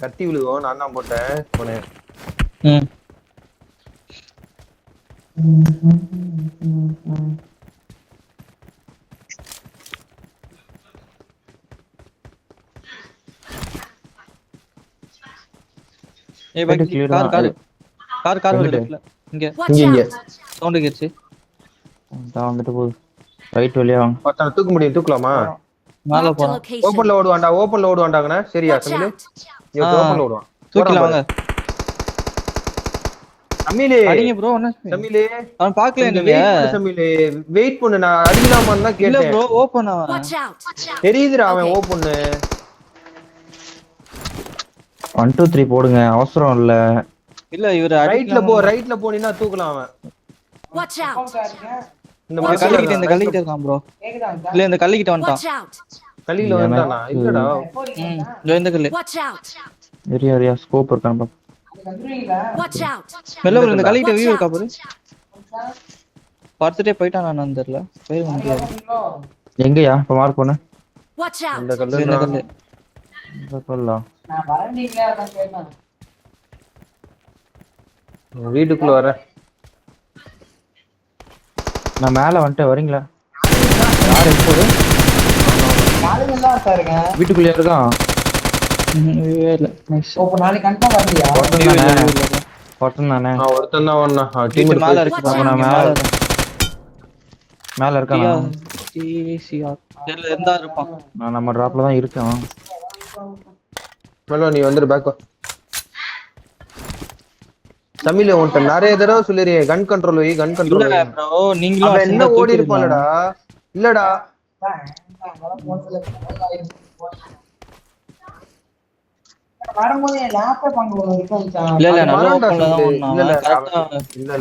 கத்தி விழுகும், நான் தான் போட்டேன் போனேன். ஏய் பை கார் வருது இங்க இங்க சவுண்ட் கேட்சி. தான் வந்துட்டு போகுது. ரைட் வழியா வாங்க. பத்தன தூக்க முடியும், தூக்கலாமா? மேல போறோம். ஓபன்ல ஓடுவான்டாங்கண்ணே. சரியா சமிலு? இங்க ஓபன்ல ஓடுவான். தூக்கில வாங்க. சமிலு அடிங்க ப்ரோ. என்ன சமிலு? அவன் பார்க்கல நீங்க. சமிலு வெயிட் பண்ணு, நான் அடிக்கலாமான்னு தான் கேட்டேன். இல்ல ப்ரோ ஓபன் அவன். தெரியுதுடா அவன் ஓபன். 1 2 3 போடுங்க, அவசரம் இல்ல. இல்ல இவர ரைட்ல போனினா தூக்கலாம் அவன். Watch out. இந்த கல்லிக்கிட்ட இருக்கான் ப்ரோ. இல்ல இந்த கல்லிக்கிட்ட வந்துட்டான். கல்லில வந்தானா? இல்லடா. இந்த கல்லு. Watch out. ஏரியா ஸ்கோப் இருக்கான் பா. Watch out. மெல்ல இந்த கல்லிக்கிட்ட வியூ இருக்கா பாரு. பார்த்துட்டே போய்ட்டான். நான் அந்தர்ல போய் முடியாது. எங்கயா இப்ப மார்க் பண்ணு. Watch out. இந்த கல்லு. இந்த கல்லா நான் வரண்டிங்களா அதான் கேட்டேன். வீட்டுக்குள்ள வர. நான் மேல வந்துட்டு வரீங்களா? யார் எப்போது? நாளைக்கு எல்லாம் இருக்காருங்க. வீட்டுக்குள்ளே இருக்கான். இல்ல நைஸ். இப்போ நாளைக்கு கன்ஃபார்ம் வரலையா? பட்டன் தானே. ஒருத்தன் தான் வந்தா. டீம் மேல இருக்கு. நான் மேல இருக்கானா? டிசிஆர் தெரியல இருந்தா இருப்பான். நான் நம்ம டிராப்ல தான் இருக்கேன். மேல நீ வந்துரு பேக். சமில உன்ட்ட நிறைய தடவை சொல்லிரு கன் கண்ட்ரோல் வை, கன் கண்ட்ரோல் வை. ப்ரோ நீங்களும் என்ன ஓடி இருப்பான்லடா. இல்லடா வரும்போது என் லேப்டாப் அங்க இருக்கும். இல்ல நான் ஓபன்ல தான் இல்ல கரெக்ட்டா. இல்ல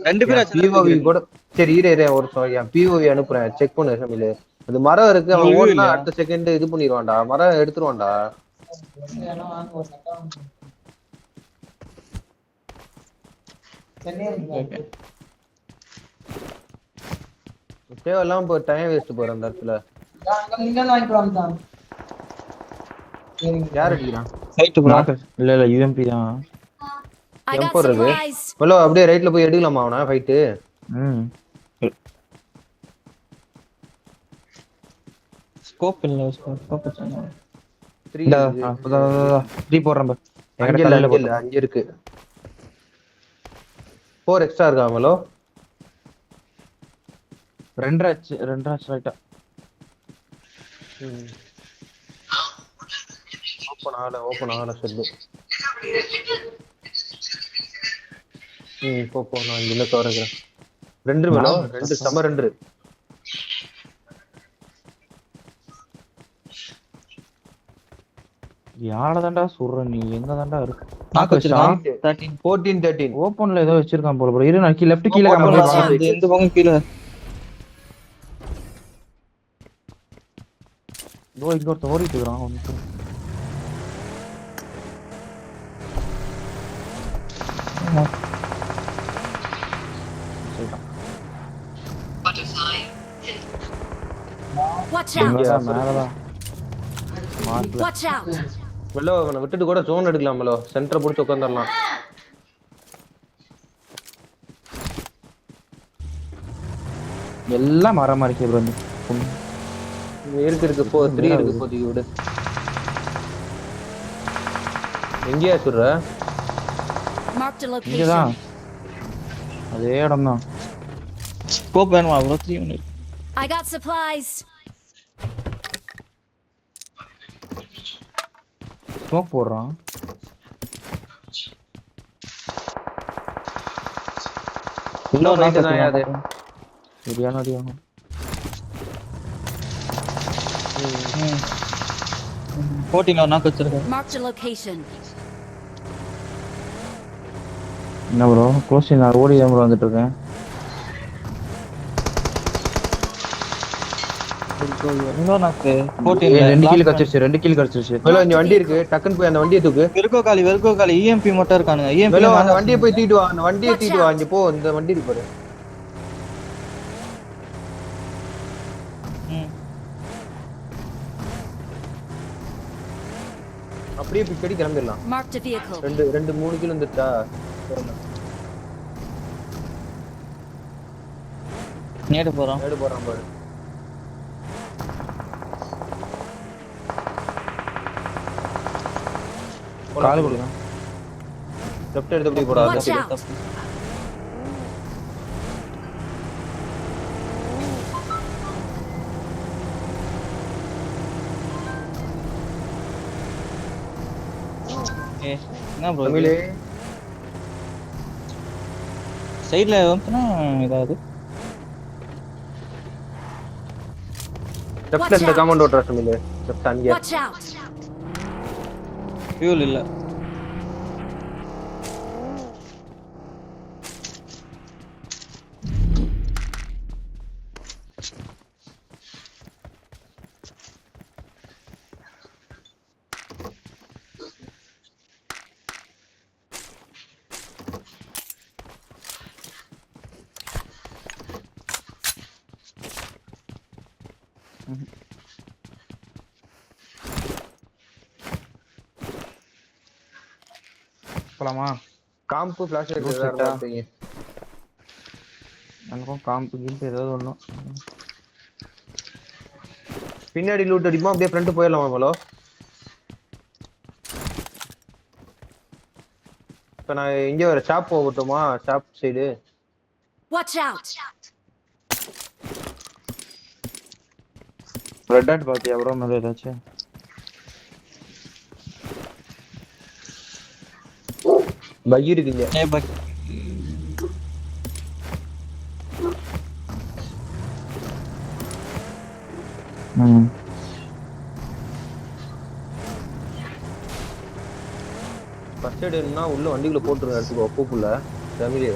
ரெண்டு பேரும் POV கூட சரி இரு ஒரு என் POV அனுப்புறேன், செக் பண்ணு சமில. அது மரம் இருக்கு, அவன் ஓடுனா அடுத்த செகண்ட் இது பண்ணிடுவான்டா, மரம் எடுத்துருவான்டா. தேவையில்லாம போய் டைம் வேஸ்ட் போற அந்த இடத்துல. வாங்கிட்டு வந்தான். யார் அடிக்கிறான்? இல்ல UMP தான். I got M4 இருக்கு. supplies. ஹலோ அப்படியே ரைட்ல போய் எடுக்கலாமா அவனா ஃபைட்? ஸ்கோப் இல்ல ஸ்கோப் சொன்னா 3 போறேன் பா. அங்க இருக்கு. 4 எக்ஸ்ட்ரா இருக்கா ஹலோ? 2 ஆச்சு ரைட்டா. ஓபன் ஆகல சொல்லு. போ நான் இங்க கவரேன். 2 வேணும், 2 சம 2. யார தான்டா சுடுற நீ? எங்க தான்டா இருக்கு? நாக்கு வச்சிருக்கான். 14 13 ஓபன்ல ஏதோ வச்சிருக்கான் போல ப்ரோ. இரு நான் லெஃப்ட் கீழ காமிக்கிறேன். இந்த பக்கம் கீழ. இதோ இங்க ஒருத்தன் ஓடிட்டு இருக்கான். Watch out. மேலதான். Watch out. மெல்லோ அவனை விட்டுட்டு கூட ஜோன் எடுக்கலாம் மெல்லோ. சென்டரை பிடிச்சி உட்காந்துடலாம். எல்லாம் மரமா இருக்கே ப்ரோ. இருக்கு 3 இருக்கு போதிக்கு விடு. எங்கேயா சொல்ற? Mark the இங்கதான். location. அதே இடம் தான். ஸ்கோப் வேணுமா ப்ரோ? 3 ஒன்னு. I got supplies. ஸ்மோக் போடுறான். இன்னும் ரைட் தான் அது. சரியான அடியானோ. போட்டிங்க நாக்கு வச்சிருக்கான். Mark the location. என்ன ப்ரோ க்ளோஸ் நான் ஓடி தான் ப்ரோ வந்துட்டு இருக்கேன். இன்னும் நாக்கு 14 2 கில் கடிச்சிருச்சு. மெல்லோ இங்க வண்டி இருக்கு, டக்குன்னு போய் அந்த வண்டியை தூக்கு. வெர்கோ காலி EMP மட்டும் இருக்கானுங்க. EMP மெல்லோ அந்த வண்டியை போய் தூக்கிட்டு வா, அந்த வண்டியை தூக்கிட்டு வா. இங்க போ, இந்த வண்டி இருக்கு பாரு. அப்படியே பிக்கடி கிளம்பிடலாம். Marked a vehicle. 3 கிலோ வந்துட்டா நேடு போறோம். நேடு போறான் பாரு. கால் கொடுங்க. லெஃப்ட் எடுத்து அப்படியே போடா. Watch out. என்ன ப்ரோ தமிழே சைடுல வந்துனா ஏதாவது லெஃப்ட்ல இந்த காம்பவுண்ட் ஓட்றா தமிழே. லெஃப்ட் அங்க. Watch out. ஃபியூல் இல்ல. போலாமா? காம்பு ஃபிளாஷ் லைட் Root ஏதாவது set-ஆ? இருப்பீங்க. எனக்கும் காம்பு கீழ்த்து ஏதாவது ஒண்ணும். பின்னாடி லூட் அடிப்போம் அப்படியே ஃப்ரண்ட் போயிடலாமா போலோ? இப்ப நான் இங்க வர ஷாப் போகட்டுமா? Shop side Watch out. Red dot பாத்தியா ப்ரோ மேல ஏதாச்சும்? பகி இருக்குங்க. ஏ பக் ஃபர்ஸ்ட் எய்ட் என்ன உள்ள வண்டிக்குள்ள போட்டுருங்க எடுத்துக்கோ. பூக்குள்ள தமிழே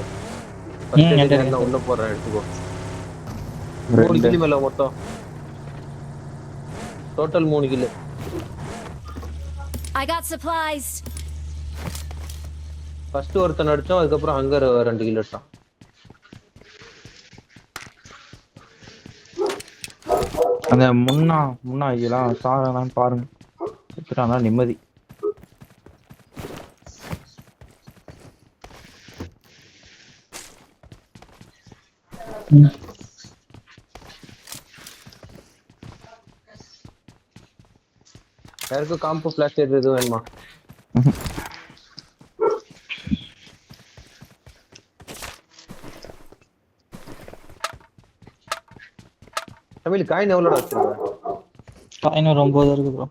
ஃபர்ஸ்ட் எய்ட் என்ன உள்ள போறேன் எடுத்துக்கோ. 3 கிலோ மேல மொத்தம் total 3 kilo. I got supplies. First ஒருத்தன் அடிச்சோம், அதுக்கப்புறம் அங்க 2 கிலோ அடிச்சான். அந்த முன்னா இதெல்லாம் சாகலான்னு பாருங்க. எடுத்துட்டானா நிம்மதி. யாருக்கும் காம்போ ஃபிளாஷ் லைட் எதுவும் வேணுமா? தமிழ் காயின் எவ்வளோடா வச்சிருக்க? காயின் 9 இருக்கு ப்ரோ.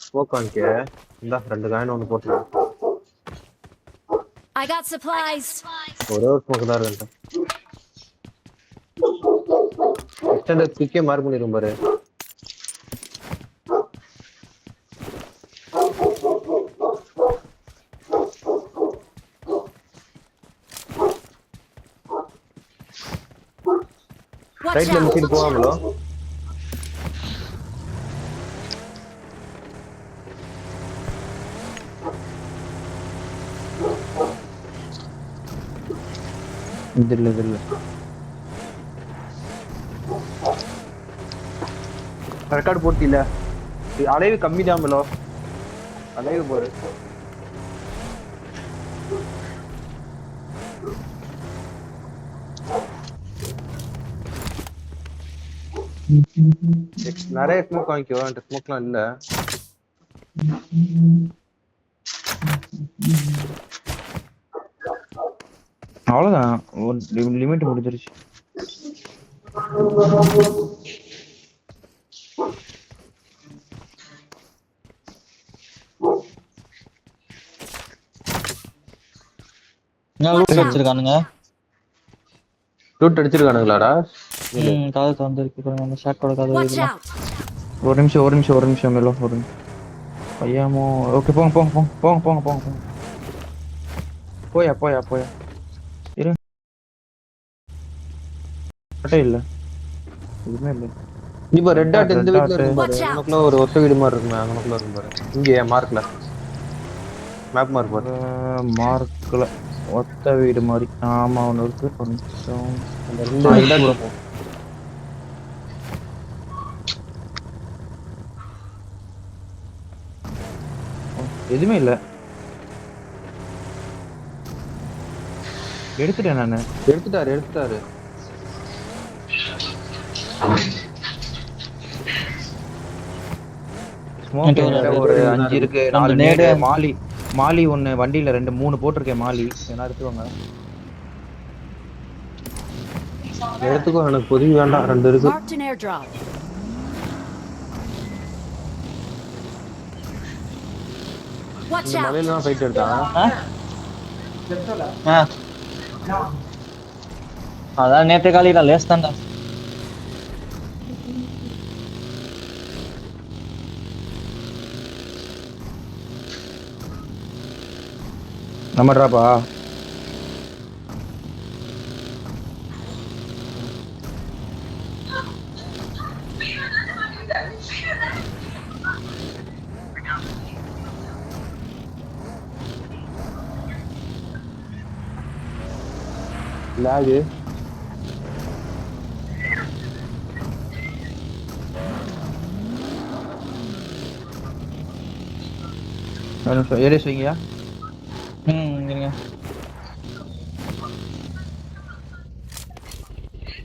ஸ்மோக் வாங்கிக்க. இந்தா 2 காயின் ஒன்று போட்டுருக்கேன். I got supplies. ஒரே ஒரு ஸ்மோக் தான் இருக்கு. எக்ஸ்டெண்டட் குயிக்கே மார்க் பண்ணிரும் பாரு. Watch ரைட்ல out. மிச்சிட்டு போவாங்களோ? இல்ல ரெக்கார்ட் போட்டில அலைவு கம்மி தான் ப்ரோ. அலைவு போரு. நிறைய ஸ்மோக் வாங்கிக்கோ. அந்த ஸ்மோக்லாம் இல்ல. அவ்வளவுதான். லிமிட் முடிஞ்சிருச்சு. நான் லூட் அடிச்சிருக்கானுங்க. லூட் அடிச்சிருக்கானுங்களாடா? கதவு திறந்திருக்கு பாருங்க. அந்த ஷாட்டோட கதவு Watch இதெல்லாம். out. ஒரு நிமிஷம் மேல ஒரு நிமிஷம். பையாமோ ஓகே போங்க. போயா இரு. இல்ல எதுவுமே இல்ல. இப்ப ரெட் டாட் இந்த வீட்ல இருக்கு பாரு. Watch out. நமக்குள்ள ஒரு ஒத்த வீடு மாதிரி இருக்குமே, அங்கனக்குள்ள இருக்கு பாரு. இங்க மார்க்ல மேப் மார்க் பாரு. மார்க்ல ஒத்த வீடு மாதிரி. ஆமா ஒன்னு இருக்கு. ஒரு நிமிஷம். அந்த ரெட் டாட் எதுவுமே இல்ல. எடுத்துட்டேன் நானு. எடுத்துட்டாரு. ஸ்மோக் ஒரு 5 இருக்கு, 4 நேடு, மாலி ஒன்னு வண்டியில 2 3 போட்டிருக்கேன். மாலி என்ன எடுத்துவாங்க. எடுத்துக்கோ, எனக்கு பொதுவி வேண்டாம். 2 இருக்கு. Marked an airdrop. Watch இந்த out. மலையில தான் ஃபைட் எடுத்தான். அதான் நேற்று காலையில் லேஸ் தான்டா. நம்ம ட்ராப்பா லாகு ஏரியா வைங்கயா. இருங்க.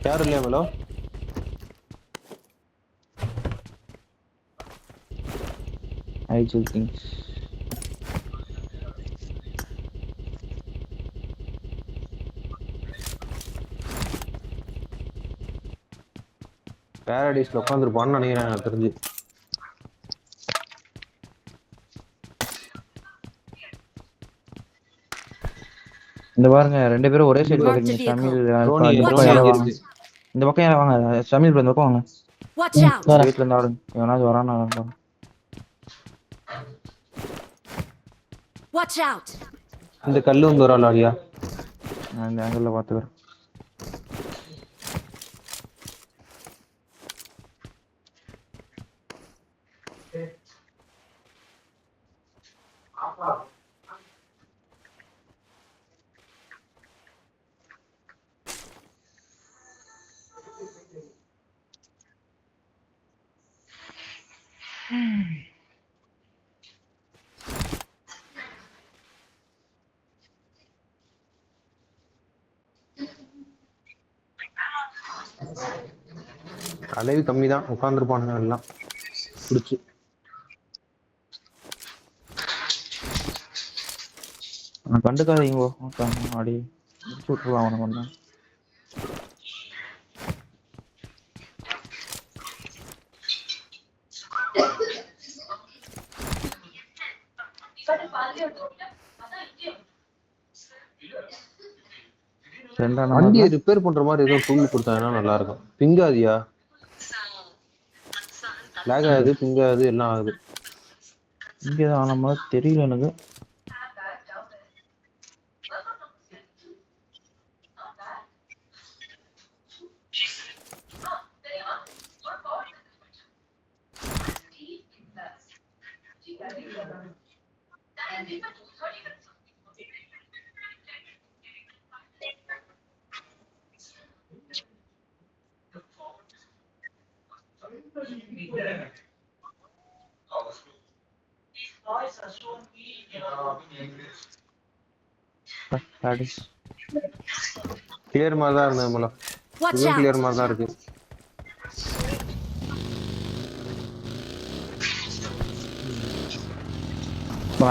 யாரும் இல்லையா மேலோ? I choose things. பேரடைஸ்ல உட்காந்துருப்பான்னு நினைக்கிறேன் எனக்கு தெரிஞ்சு. இந்த பாருங்க 2 பேரும் ஒரே சைடு பாக்குறீங்க. ஷமீல் இந்த பக்கம் யாரா வாங்க. ஷமீல் இந்த பக்கம் வாங்க. Watch out. வீட்ல இருந்து ஆடுங்க. எவனாவது வரானா பாருங்க. Watch out. இந்த கல்லு வந்து ஒரு ஆள் ஆடியா. நான் இந்த ஆங்கிள்ல பாத்துக்கிறேன். அளவு கம்மி தான், உட்காந்துருப்பானுங்க எல்லாம் பிடிச்சி. கண்டுக்காதீங்க அடி முடிச்சு விட்டுருவான் அவனை கொஞ்சம். வண்டியை ரிப்பேர் பண்ற மாதிரி ஏதோ டூல் கொடுத்தாங்கன்னா நல்லா இருக்கும். பிங்காதியா லேக் ஆகுது, பிங்காது, எல்லாம் ஆகுது. இங்கதான் ஆன மாதிரி தெரியல எனக்கு. கிளியர் மாதிரி தான் இருந்தது மேல. இதுவும் கிளியர் மாதிரி தான் இருக்கு.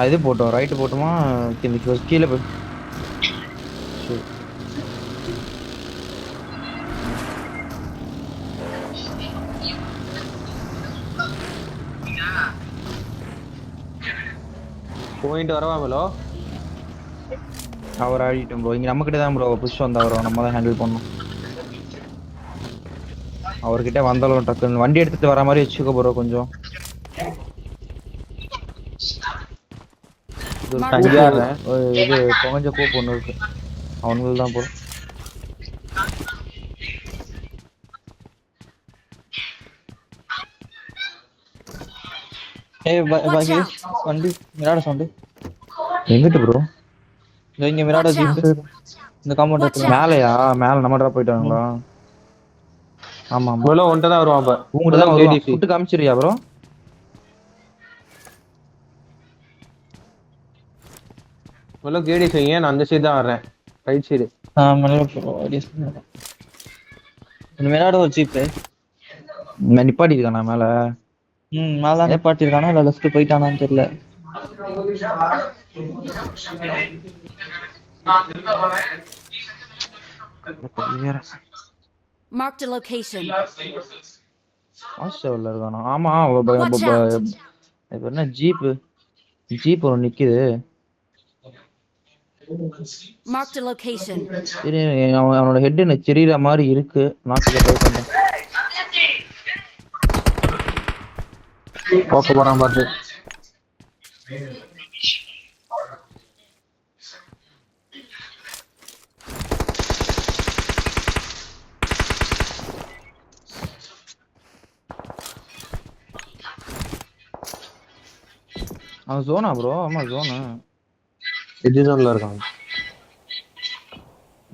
இது போட்டோம், ரைட்டு போட்டோமா கீழே போய் போயிட்டு வரவா மேலோ. அவர் ஆடிட்டோம் ப்ரோ. இங்க நம்ம கிட்ட தான் ப்ரோ புஷ் வந்தா வரும், நம்ம தான் ஹேண்டில் பண்ணணும். அவர்கிட்ட வந்தாலும் டக்குன்னு வண்டி எடுத்துட்டு வர மாதிரி வச்சுக்கோ ப்ரோ கொஞ்சம். இது கொஞ்ச கோப்பு ஒன்று இருக்கு, அவனுக்கு தான் ப்ரோ. வண்டி மிராட சவுண்டு எங்கிட்ட ப்ரோ? இங்க மிராட இந்த காம்பவுண்ட் மேலையா? மேல நம்ம ட்ராப் போயிட்டாங்களா? ஆமா ஆமா மேலோ ஒன்ட்ட தான் வருவான். அப்ப உங்கள்ட்ட தான் வருவான். Food காமிச்சிரியா bro? மெல்லோ கேடி செய்ய நான் அந்த சைடு தான் வர்றேன் ரைட் சைடு மெல்ல ப்ரோ இந்த மேலாட ஒரு ஜீப் நிப்பாட்டி இருக்கானா மேல மேல தான் நிப்பாட்டிருக்கானா இல்ல லெஃப்ட் போயிட்டானான்னு தெரியல. Marked a location. ஹாஸ்டல்ல இருக்கானா? ஆமா Watch out. இப்ப என்ன ஜீப் ஒன்று நிக்குது. Marked a location. சரி அவனோட ஹெட் எனக்கு தெரியற மாதிரி இருக்கு. நாக்கு ட்ரை பண்றேன். போக்க போறான் பாத்து. அவன் ஜோனா ப்ரோ? ஆமா ஜோனா. எட்ஜ் ஜோன்ல இருக்கான்.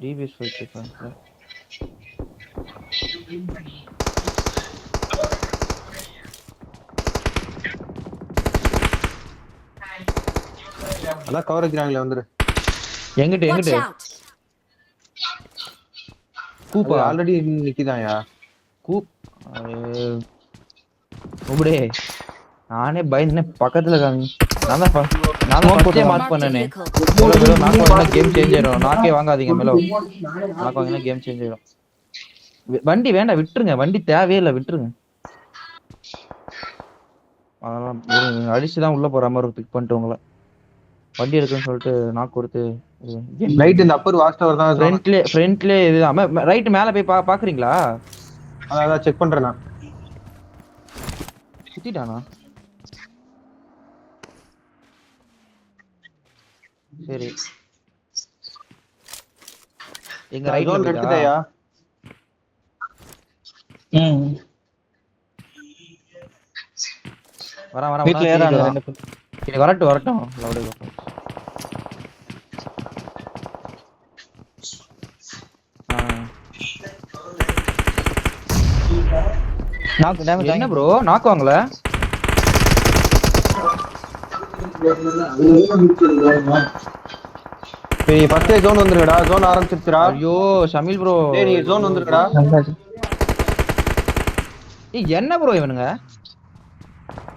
டிபிஎஸ் 55. அதான் கவர் வைக்கிறாங்களே வந்துரு. எங்கிட்ட Watch out. கூப்பா ஆல்ரெடி நிக்கிதாயா? கூப்படே நானே பயந்தே பக்கத்துல இருக்காங்க. நான் ஃபர்ஸ்டே மார்க் பண்ணனே. மெலோ நாக்கு வாங்கினா கேம் சேஞ்ச் ஆயிடும். நாக்கே வாங்காதீங்க மெலோ. நாக்கு வாங்கினா கேம் சேஞ்ச் ஆயிடும். வண்டி வேண்டாம் விட்டுருங்க. வண்டி தேவையே இல்லை விட்டுருங்க. அதெல்லாம் அடிச்சுதான் உள்ள போற மாதிரி பிக் பண்ணிட்டு உங்களை வண்டி எடுக்குன்னு சொல்லிட்டு நாக்கு கொடுத்து ரைட் இந்த அப்பர் வாஸ்ட் டவர் தான் ஃப்ரண்ட்லயே இதுதான். ரைட் மேல போய் பாக்குறீங்களா? அதான் செக் பண்றேன் நான். சுத்திட்டானா? சரி எங்க ரைட்ல எடுத்துட்டயா? வரேன் வீட்ல ஏறாங்க ரெண்டு பேர். இது வரட்டும் லவுடே வரட்டும். நாக்கு டேமேஜ் என்ன ப்ரோ நாக்குவாங்களே? நீ ஃபர்ஸ்ட் ஜோன் வந்துருடா. ஜோன் ஆரம்பிச்சிருச்சுடா. ஐயோ ஷமில் ப்ரோ டேய் நீ ஜோன் வந்துருடா. ஏய் என்ன ப்ரோ இவனுங்க?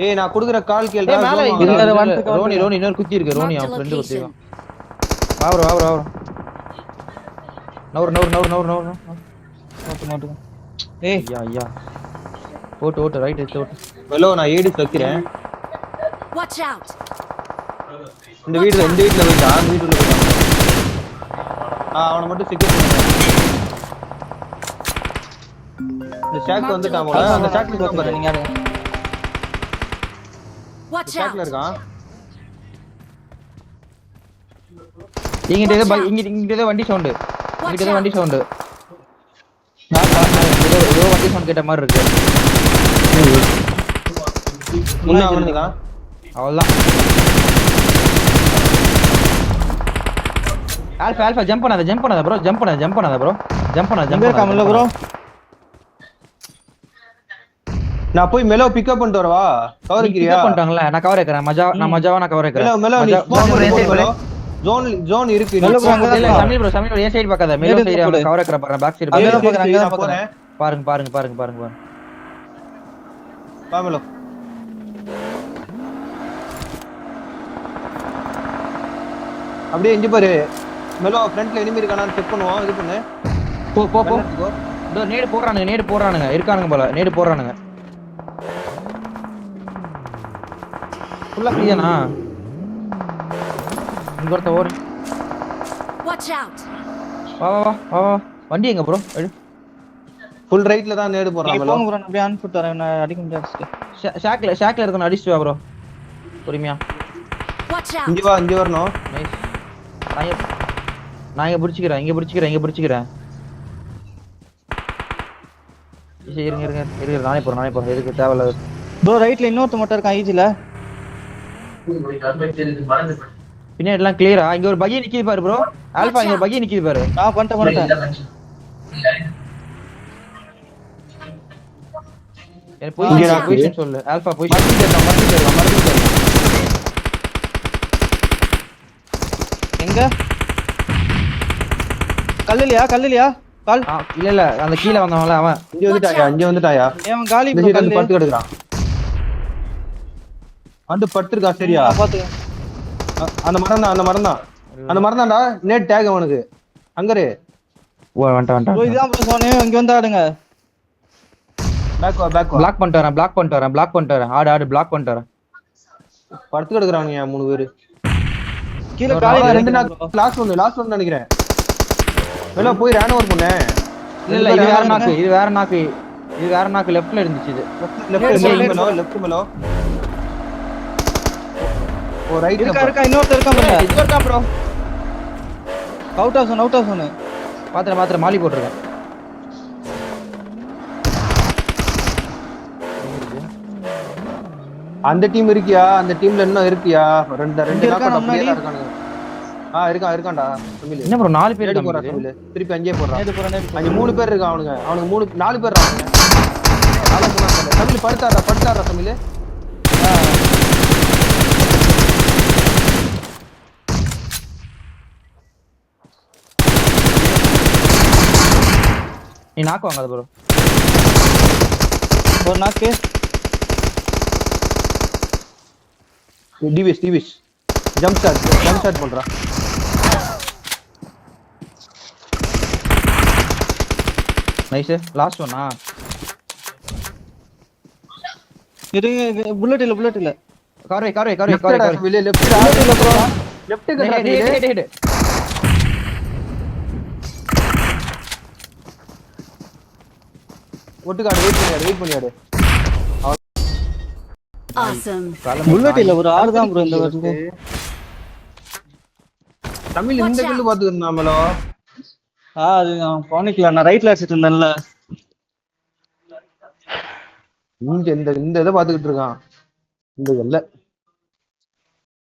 ஏய் நான் குடுக்குற கால் கேளுடா. மேல இதுல ரோனி இன்னொரு குத்தி இருக்கு. ரோனி அவன் ஃப்ரெண்ட் குத்தி இருக்கான். வா ப்ரோ நவர் மாட்டு ஏய் ஐயா ஓட்டு ரைட் ஓட்டு. மெலோ நான் ஏடி வைக்கிறேன். Watch out. இந்த வீட்ல போயிட்டான். இந்த வீட்டுல போயிட்டான். அவனை மட்டும் செக்யூர் பண்ணுங்க. இந்த ஷாக் வந்துட்டான் போல. அந்த ஷாக்ல இருக்கான் பாரு. நீங்க யாரு? Watch ஷாக்ல out. இருக்கான். இங்கிட்ட வண்டி சவுண்ட். ஏதோ வண்டி சவுண்ட் கேட்ட மாதிரி இருக்கு. முன்ன அவனுதான். அவ்வளவுதான். ஆல்பா ஜம்ப் பண்ணாத ப்ரோ. ஜம்ப் பண்ணாத ப்ரோ. நான் போய் மெலோ பிக்கப் பண்ணிட்டு வரவா? கவர் வைக்கிறியா? பிக்கப் பண்ணிட்டாங்கல. நான் கவர் வைக்கிறேன். மஜாவா நான் கவர் வைக்கிறேன். மெலோ நீ ஜோன் இருக்கு. இல்ல சமீர் ப்ரோ ஏ சைடு பார்க்காத. மெலோ சைடு கவர் வைக்கிற பாருங்க. பேக் சைடு பாருங்க. வா மெலோ. அப்படியே இங்க பாரு. மெலோ ஃப்ரண்ட்ல எனிமி இருக்கானான்னு செக் பண்ணுவோம். இது பண்ணு. போ. இதோ நேடு போடுறானுங்க. இருக்கானுங்க போல. நேடு போடுறானுங்க. ஃபுல்லா ஃப்ரீயானா? இங்க ஒருத்த ஓடு. Watch out. வா. வண்டி எங்க ப்ரோ? ஃபுல் ரைட்ல தான் நேடு போறான் மெலோ. போங்க ப்ரோ. நான் அப்படியே ஆன் ஃபுட் வரேன். நான் அடிக்க முடியாது. ஷாக்ல இருக்கணும். அடிச்சிட்டு வா ப்ரோ. பொறுமையா. Watch out. இங்க வரணும். நைஸ். நான் இங்க பிடிச்சிக்கிறேன். இருங்க. நானே போறேன். எதுக்கு தேவையில்ல ப்ரோ. ரைட்ல இன்னொருத்த மட்டும் இருக்கான் ஈஜில. பின்னாடி எல்லாம் கிளியரா? இங்க ஒரு பகி நிக்குது பாரு ப்ரோ. ஆல்பா இங்க ஒரு பகி நிக்குது பாரு. பண்ணிட்டேன். எனக்கு பொசிஷன் சொல்லு. Alpha position. எங்க இருக்க கல்லுலையா கால் இல்ல இல்ல அந்த கீழே வந்தவன்ல அவன் இங்க வந்துட்டாயா ஏன் காலி இந்த bro, சைடு வந்து கல்லு. படுத்து கிடக்குறான் வந்து படுத்துருக்கா சரியா பாத்துக்க அந்த மரம் தான்டா நேட் டேக் அவனுக்கு அங்கரு வந்துட்டான் bro, இதான் bro சொன்னேன் இங்க வந்து ஆடுங்க பேக் வா பிளாக் பண்ணிட்டு வரேன் ஆடு பிளாக் பண்ணிட்டு வரேன் படுத்து கிடக்குறானுங்க 3 பேரு கீழே காலி ரெண்டு நாக்கு லாஸ்ட் ஒன் நினைக்கிறேன் வெளில போய் ரன் ஓவர் பண்ணேன் இல்ல இது வேற நாக்கு லெஃப்ட்ல இருந்துச்சு இது லெஃப்ட் மேலோ ஓ ரைட் இருக்கா இன்னொருத்தர் இருக்கான் பாருங்க இது இருக்கான் ப்ரோ அவுட் ஆஃப் சொன்னு பாத்திர மாலி போட்டுருக்கேன் அந்த டீம் இருக்கியா அந்த டீம்ல இன்னும் இருக்கியா ரெண்டு இருக்கானா முன்னாடி? இருக்கானுங்க இருக்கான்டா தமிழ் என்ன ப்ரோ 4 பேர் போறா தமிழ் திருப்பி அங்கேயே போறான் நேத்து போறேன் அங்க 3 பேர் இருக்கான் அவனுக்கு 4 பேர் இருக்காங்க தமிழ் படுத்தாரா தமிழ் நீ நாக்கு வாங்காத ப்ரோ ஒரு நாக்கு டிவிஸ் ஜம்ப் ஸ்டார்ட் பண்றா நைஸ் லாஸ்ட் ஒன்னா இருங்க புல்லட் இல்ல கவரை லெஃப்ட் ஒட்டுக்காடு வெயிட் பண்ணியாடு Awesome. புல்லட் இல்ல ஒரு ஆறு தான் ப்ரோ இந்த வருது தமிழ் இந்த கில்லு பாத்துக்கிட்டாமலோ அது நான் பானிக்கல நான் ரைட்ல அடிச்சிட்டு இருந்தேன்ல இந்த இதை பாத்துக்கிட்டு இருக்கான் இந்த